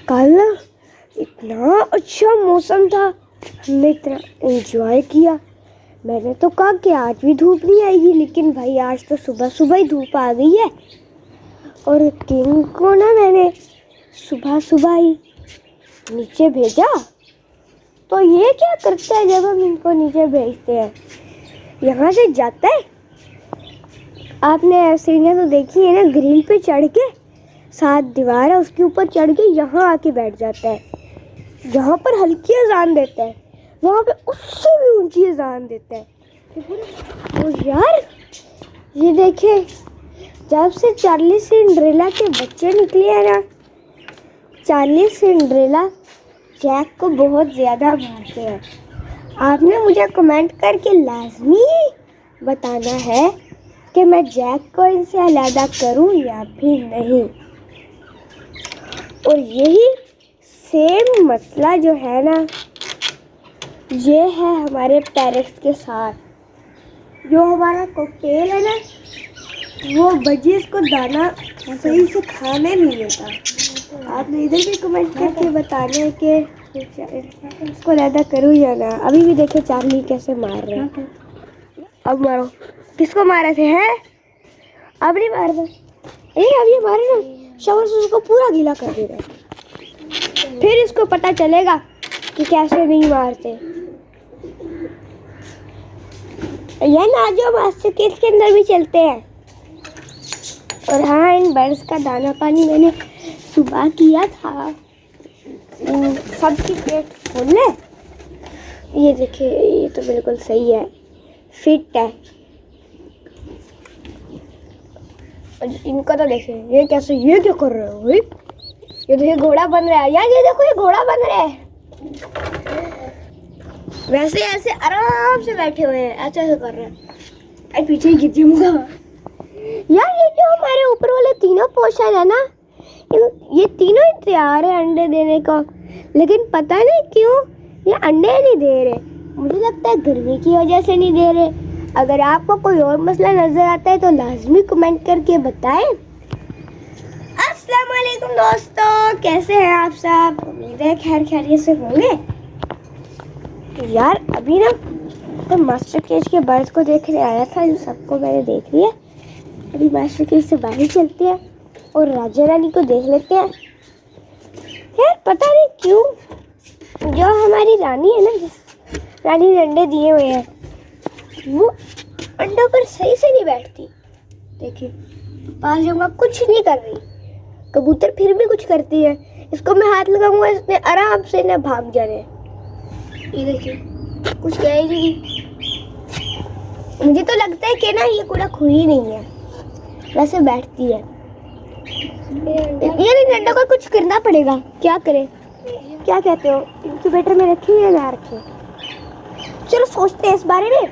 कल इतना अच्छा मौसम था, हमने इतना एंजॉय किया। मैंने तो कहा कि आज भी धूप नहीं आएगी, लेकिन भाई आज तो सुबह सुबह ही धूप आ गई है। और किंग को ना मैंने सुबह सुबह ही नीचे भेजा, तो ये क्या करता है जब हम इनको नीचे भेजते हैं, यहाँ से जाता है। आपने सीढ़ियाँ तो देखी है ना, ग्रिल पे चढ़ के, 7 दीवार है उसके ऊपर चढ़ के यहाँ आके बैठ जाता है। जहाँ पर हल्की अजान देता है वहाँ पे उससे भी ऊंची अजान देता है। तो यार ये देखे, जब से चार्ली सिंड्रेला के बच्चे निकले हैं ना, चार्ली सिंड्रेला जैक को बहुत ज़्यादा मारते हैं। आपने मुझे कमेंट करके लाजमी बताना है कि मैं जैक को इनसे अलग करूं या फिर नहीं। और यही सेम मसला जो है ना, ये है हमारे पेरेंट्स के साथ। जो हमारा कॉकटेल है ना, वो बजीज को दाना सही से खाने नहीं देता। आपने इधर भी कमेंट करके बताना है कि इसको अलग करूँ या ना। अभी भी देखे चार्ली कैसे मार रहे हैं। अब मारो। किसको मारे थे हैं? अब नहीं मार रहे। अब ये मारे ना, शावर से उसको पूरा गीला कर दे रहे। फिर इसको पता चलेगा कि कैसे नहीं मारते। ये ना जो मास्टर केस के अंदर भी चलते हैं। और हाँ, इन बर्ड्स का दाना पानी मैंने सुबह किया था। सबकी पेट फुल है। ये देखिए, ये तो बिल्कुल सही है, फिट है। इनका तो देखिए, ये कैसे, ये क्या कर रहे हो? ये देखिए घोड़ा बन रहा है यार, ये देखो ये घोड़ा बन रहा है। वैसे ऐसे आराम से बैठे हुए हैं, ऐसे कर रहे हैं। पीछे ही गिर जाऊंगा यार। ये जो हमारे ऊपर वाले तीनों पोर्शन है ना, ये तीनों ही तैयार है अंडे देने को, लेकिन पता नहीं क्यों ये अंडे नहीं दे रहे। मुझे लगता है गर्मी की वजह से नहीं दे रहे। अगर आपको कोई और मसला नजर आता है तो लाजमी कमेंट करके बताएं। अस्सलाम वालेकुम दोस्तों, कैसे हैं आप सब? उम्मीद है खैर खैरियत से होंगे। तो यार अभी ना तो मास्टर केज के बर्ड्स को देखने आया था, इन सबको मैंने देख लिया। अभी मास्टर केज से बाहर चलते हैं और राजा रानी को देख लेते हैं। यार पता नहीं क्यों जो हमारी रानी है ना, जिस रानी ने अंडे दिए हुए हैं, वो अंडों पर सही से नहीं बैठती। देखिए पास जाऊंगा, कुछ नहीं कर रही। कबूतर फिर भी कुछ करती है। इसको मैं हाथ लगाऊंगा, इसने आराम से ना भाग जाने। ये देखिए कुछ कह ही नहीं। मुझे तो लगता है कि ना ये कूड़ा खुई नहीं है, वैसे बैठती है। ये अंडों को कुछ करना पड़ेगा। क्या करें? क्या कहते हो? इंक्यूबेटर में रखें या ना रखें? चलो सोचते हैं इस बारे में।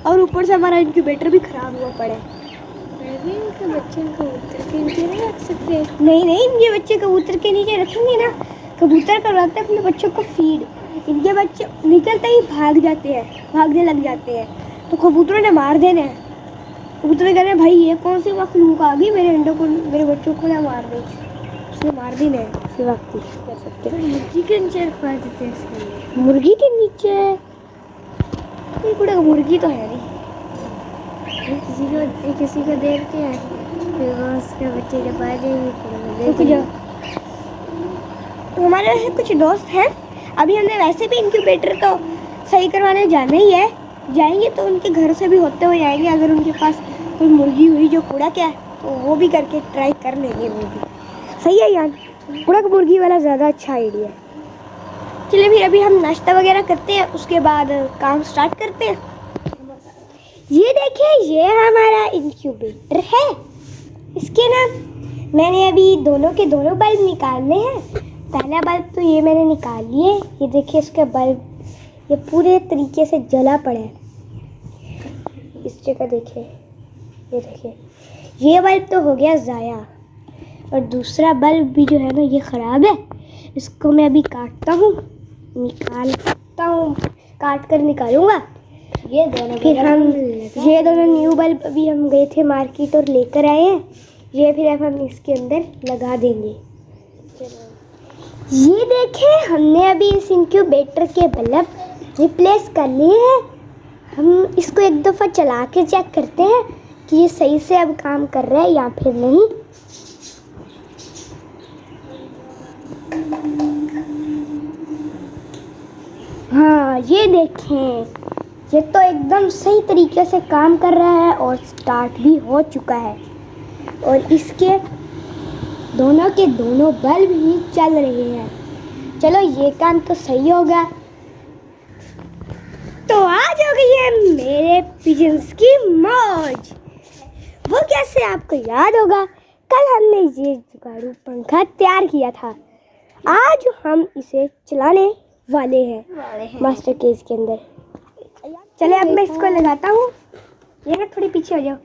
और ऊपर से हमारा इंक्यूबेटर भी खराब हुआ पड़ा है। बच्चे कबूतर के नीचे नहीं रख सकते? नहीं, इनके बच्चे कबूतर के नीचे रखेंगे ना। कबूतर करवाते हैं अपने बच्चों को फीड। इनके बच्चे निकलते ही भाग जाते हैं, भागने लग जाते हैं, तो कबूतरों ने मार देना है। कबूतर कह रहे हैं भाई ये कौन सी मखलूक आ गई मेरे अंडों को, मेरे बच्चों को ना मार दे। उसने मार देना है, इसी वक्त कर सकते हैं। मुर्गी के नीचे रखवा देते हैं। मुर्गी के नीचे? ये पूरा मुर्गी तो है नहीं। किसी को देखते हैं, फिर उसके बच्चे जब आ जाएंगे तो हमारे कुछ दोस्त हैं। अभी हमने वैसे भी इंक्यूबेटर तो सही करवाने जाना ही है। जाएंगे तो उनके घर से भी होते हुए आएंगे। अगर उनके पास कोई मुर्गी हुई जो कूड़ा क्या है, तो वो भी करके ट्राई कर लेंगे। वो भी सही है यार, कूड़ा का मुर्गी वाला ज़्यादा अच्छा आइडिया है। चलिए फिर अभी हम नाश्ता वगैरह करते हैं, उसके बाद काम स्टार्ट करते हैं। ये देखिए, ये हमारा इंक्यूबेटर है। इसके ना मैंने अभी दोनों के दोनों बल्ब निकालने हैं। पहला बल्ब तो ये मैंने निकाल लिए। ये देखिए इसका बल्ब ये पूरे तरीके से जला पड़ा है। इस जगह देखिए, ये देखिए, ये बल्ब तो हो गया ज़ाया। और दूसरा बल्ब भी जो है ना, ये ख़राब है। इसको मैं अभी काटता हूँ, काट कर निकालूंगा। ये दोनों फिर हम ये दोनों न्यू बल्ब अभी हम गए थे मार्केट और लेकर आए हैं। ये फिर अब हम इसके अंदर लगा देंगे। ये देखें, हमने अभी इस इंक्यूबेटर के बल्ब रिप्लेस कर लिए हैं। हम इसको एक दफ़ा चला के चेक करते हैं कि ये सही से अब काम कर रहा है या फिर नहीं। हाँ, ये देखें, ये तो एकदम सही तरीके से काम कर रहा है और स्टार्ट भी हो चुका है और इसके दोनों के दोनों बल्ब ही चल रहे हैं। चलो, ये काम तो सही होगा। तो आज हो गई है मेरे पिजन्स की मौज। वो कैसे, आपको याद होगा, कल हमने ये जुगाड़ू पंखा तैयार किया था। आज हम इसे चलाने वाले हैं मास्टर केज के अंदर। चले, अब मैं इसको लगाता हूँ। ये ना थोड़ी पीछे हो जाओ,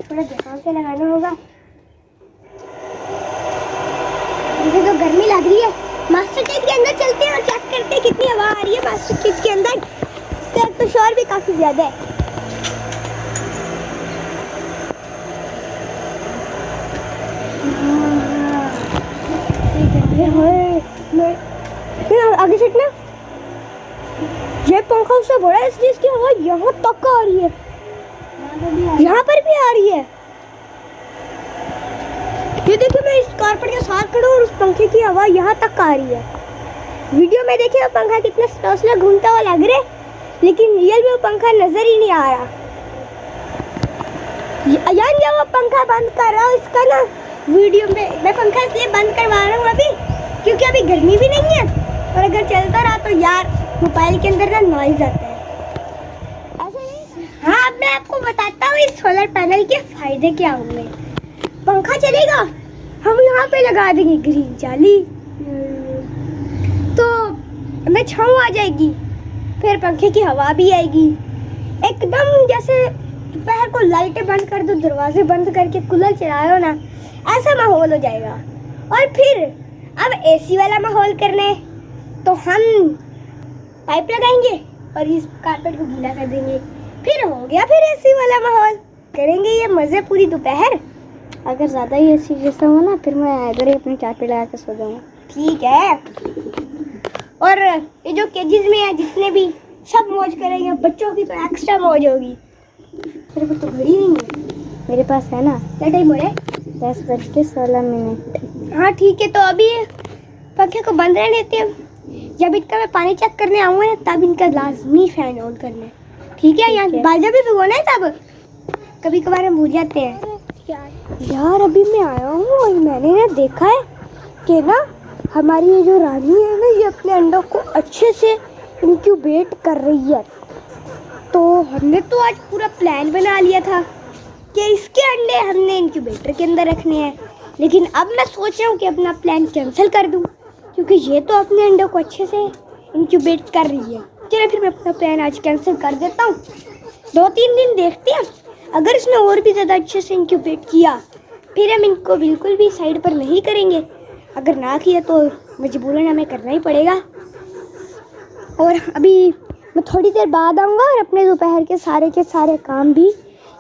थोड़ा ध्यान से लगाना होगा। मुझे तो गर्मी लग रही है। मास्टर केज के अंदर चलते हैं और चेक करते हैं कितनी हवा आ रही है मास्टर केज के अंदर। इसका तो शोर भी काफी ज्यादा है। आगे से ना, ये पंखा उससे बड़ा है इसलिए इसकी हवा यहाँ तक आ रही है, यहाँ पर भी आ रही है। ये देखिए, मैं इस कारपेट के साथ खड़ा हूँ और उस पंखे की हवा यहाँ तक आ रही है। वीडियो में देखिए वो पंखा कितना स्लो घूमता हुआ लग रहा है, लेकिन रियल में वो पंखा नजर ही नहीं आ रहा। यानी जब वो पंखा बंद कर रहा हूँ इसका ना, वीडियो में मैं पंखा इसलिए बंद करवा रहा हूँ अभी, क्योंकि अभी गर्मी भी नहीं है और अगर चलता रहा तो यार मोबाइल के अंदर ना नॉइज आता है। ऐसा नहीं? हाँ, अब मैं आपको बताता हूँ इस सोलर पैनल के फायदे क्या होंगे। पंखा चलेगा, हम यहाँ पे लगा देंगे ग्रीन जाली, तो हमें छाँव आ जाएगी, फिर पंखे की हवा भी आएगी। एकदम जैसे दोपहर को लाइटें बंद कर दो, दरवाजे बंद करके कूलर चलाओ ना, ऐसा माहौल हो जाएगा। और फिर अब एसी वाला माहौल करने तो हम पाइप लगाएंगे और इस कारपेट को गीला कर देंगे, फिर हो गया फिर एसी वाला माहौल। करेंगे ये मज़े पूरी दोपहर। अगर ज़्यादा ही एसी जैसा हो ना, फिर मैं इधर ही अपनी चारपाई लगा के सो जाऊँगा। ठीक है। और ये जो केजेस में है जितने भी, सब मौज करेंगे। बच्चों की तो एक्स्ट्रा मौज होगी। मेरे पास तो घड़ी नहीं है। मेरे पास है ना। क्या टाइम हो रहा है? 10:16। हाँ ठीक है, तो अभी पंखे को बंद रहने देते हैं। जब इनका मैं पानी चेक करने आऊँगा तब इनका लाजमी फैन ऑन करना है। ठीक है? यहाँ बाजा भी भिगोना है, तब कभी कभार हम भूल जाते हैं। यार अभी मैं आया हूँ और मैंने ना देखा है कि ना हमारी ये जो रानी है ना, ये अपने अंडों को अच्छे से इंक्यूबेट कर रही है। तो हमने तो आज पूरा प्लान बना लिया था कि इसके अंडे हमने इंक्यूबेटर के अंदर रखने हैं, लेकिन अब मैं सोच रहा हूँ कि अपना प्लान कैंसिल कर दूँ, क्योंकि ये तो अपने अंडों को अच्छे से इंक्यूबेट कर रही है। चलो फिर मैं अपना प्लान आज कैंसिल कर देता हूँ। 2-3 दिन देखते हैं, अगर इसने और भी ज़्यादा अच्छे से इंक्यूबेट किया फिर हम इनको बिल्कुल भी साइड पर नहीं करेंगे। अगर ना किया तो मजबूरन हमें करना ही पड़ेगा। और अभी मैं थोड़ी देर बाद आऊँगा और अपने दोपहर के सारे काम भी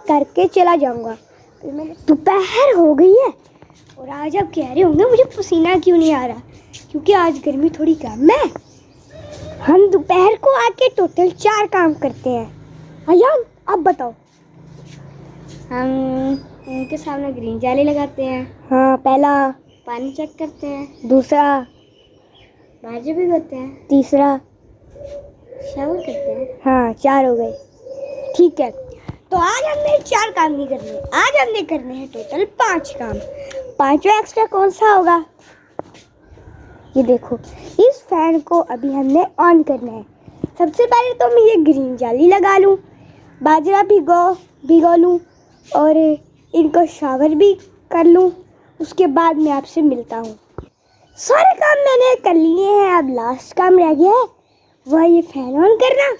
करके चला जाऊँगा। दोपहर हो गई है और आज आप कह रहे होंगे मुझे पसीना क्यों नहीं आ रहा, क्योंकि आज गर्मी थोड़ी कम है। हम दोपहर को आके टोटल 4 काम करते हैं। अयान अब बताओ। हम उनके सामने ग्रीन जाली लगाते हैं। हाँ, पहला पानी चेक करते हैं, दूसरा बाजे भी करते हैं, तीसरा शावर करते हैं। हाँ, 4 हो गए। ठीक है, तो आज हमने 4 काम नहीं करने, आज हमने करने हैं टोटल 5 काम। 5वां एक्स्ट्रा कौन सा होगा? ये देखो, इस फैन को अभी हमने ऑन करना है। सबसे पहले तो मैं ये ग्रीन जाली लगा लूँ, बाजरा भिगो लूँ और इनको शावर भी कर लूँ। उसके बाद मैं आपसे मिलता हूँ। सारे काम मैंने कर लिए हैं, अब लास्ट काम रह गया है, वह ये फैन ऑन करना।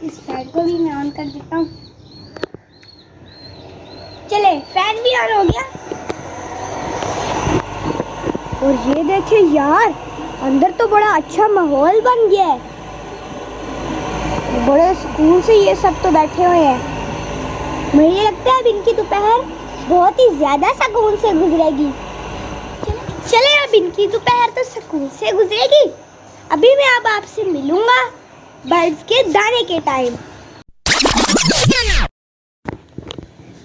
इस फैन को भी मैं ऑन कर देता हूँ। चले, फैन भी ऑन हो गया। और ये देखे यार, अंदर तो बड़ा अच्छा माहौल बन गया है। बड़े सुकून से ये सब तो बैठे हुए हैं। मुझे लगता है अब इनकी दोपहर बहुत ही ज्यादा सुकून से गुजरेगी। चले अब इनकी दोपहर तो सुकून से गुजरेगी। अभी मैं अब आपसे मिलूंगा बर्ड्स के दाने के टाइम।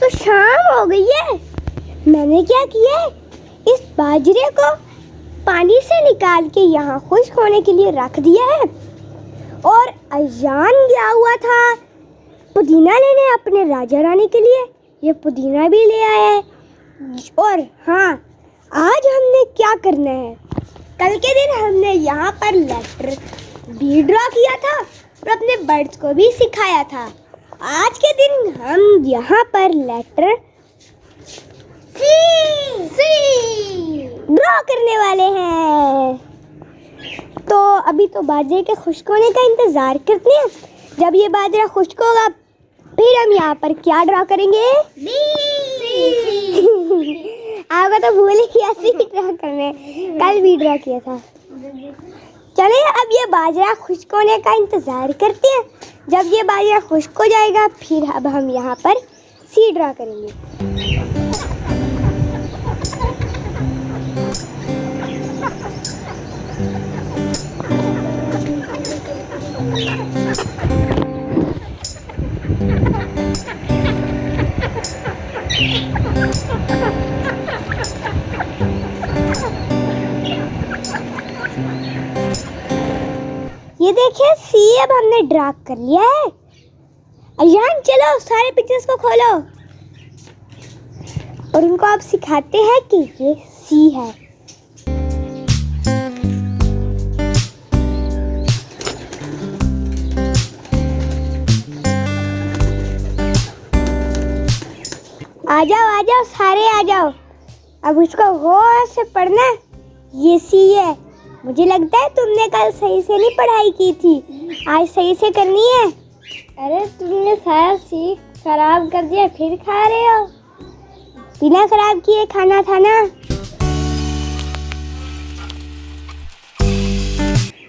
तो शाम हो गई है। मैंने क्या किया है, इस बाजरे को पानी से निकाल के यहाँ खुश्क होने के लिए रख दिया है। और अजान गया हुआ था पुदीना लेने अपने राजा रानी के लिए। ये पुदीना भी ले आया है। और हाँ, आज हमने क्या करना है, कल के दिन हमने यहाँ पर लेटर भी ड्रॉ किया था और अपने बर्ड्स को भी सिखाया था। आज के दिन हम यहाँ पर लेटर सी ड्रॉ करने वाले हैं। तो अभी तो बाजरे के खुश्क होने का इंतज़ार करते हैं। जब ये बाजरा खुश्क होगा फिर हम यहाँ पर क्या ड्रॉ करेंगे? आपको तो भूल ही गया, सी ड्रॉ करने, कल भी ड्रॉ किया था। चलिए अब ये बाजरा खुश्क होने का इंतज़ार करते हैं। जब ये बाजरा खुश्क हो जाएगा फिर अब हम यहाँ पर सी ड्रॉ करेंगे। ये देखिए सी अब हमने ड्रॉ कर लिया है। अयान चलो सारे पिक्चर्स को खोलो और उनको आप सिखाते हैं कि ये सी है। आ जाओ सारे आ जाओ। अब उसको गौर से पढ़ना। ये सी है। मुझे लगता है तुमने कल सही से नहीं पढ़ाई की थी, आज सही से करनी है। अरे तुमने सारा सी खराब कर दिया फिर खा रहे हो। बिना खराब किए खाना था ना।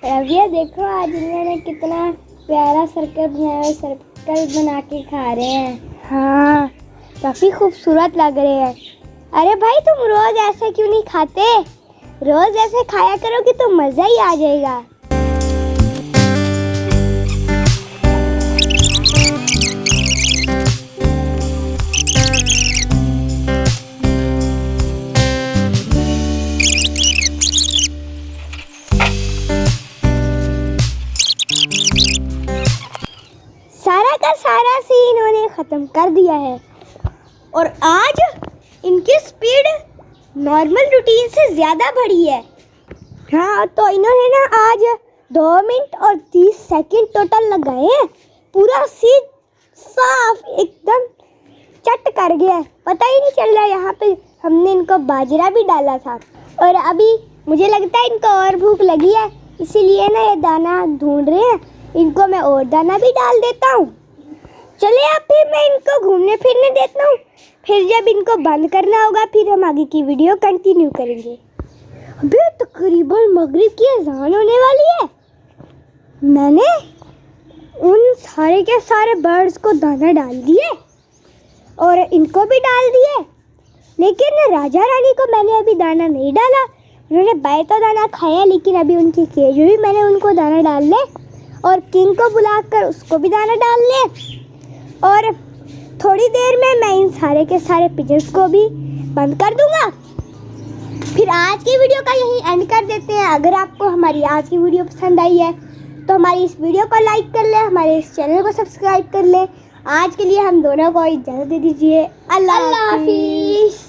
अब ये देखो आज इन्होंने कितना प्यारा सर्कल बनाया, सर्कल बना के खा रहे हैं। हाँ काफी खूबसूरत लग रहे हैं। अरे भाई तुम रोज ऐसे क्यों नहीं खाते? रोज ऐसे खाया करोगे तो मजा ही आ जाएगा। सारा का सारा सी इन्होंने खत्म कर दिया है और आज इनकी स्पीड नॉर्मल रूटीन से ज़्यादा बढ़ी है। हाँ तो इन्होंने ना आज 2 मिनट और 30 सेकंड टोटल लगाए हैं। पूरा सी साफ एकदम चट कर गया है, पता ही नहीं चल रहा। यहाँ पे हमने इनको बाजरा भी डाला था और अभी मुझे लगता है इनको और भूख लगी है, इसीलिए ना ये दाना ढूंढ रहे हैं। इनको मैं और दाना भी डाल देता हूँ। चलिए अब फिर मैं इनको घूमने फिरने देता हूँ। फिर जब इनको बंद करना होगा फिर हम आगे की वीडियो कंटिन्यू करेंगे। अभी तकरीबन मगरिब की अजान होने वाली है। मैंने उन सारे के सारे बर्ड्स को दाना डाल दिए और इनको भी डाल दिए, लेकिन राजा रानी को मैंने अभी दाना नहीं डाला। उन्होंने बाय तो दाना खाया, लेकिन अभी उनकी केज हुई, मैंने उनको दाना डाल ले और किंग को बुलाकर उसको भी दाना डाल ले। और थोड़ी देर में मैं इन सारे के सारे पिजन्स को भी बंद कर दूंगा। फिर आज की वीडियो का यही एंड कर देते हैं। अगर आपको हमारी आज की वीडियो पसंद आई है तो हमारी इस वीडियो को लाइक कर ले, हमारे इस चैनल को सब्सक्राइब कर ले। आज के लिए हम दोनों को इजाज़त दे दीजिए। अल्लाह हाफिज़।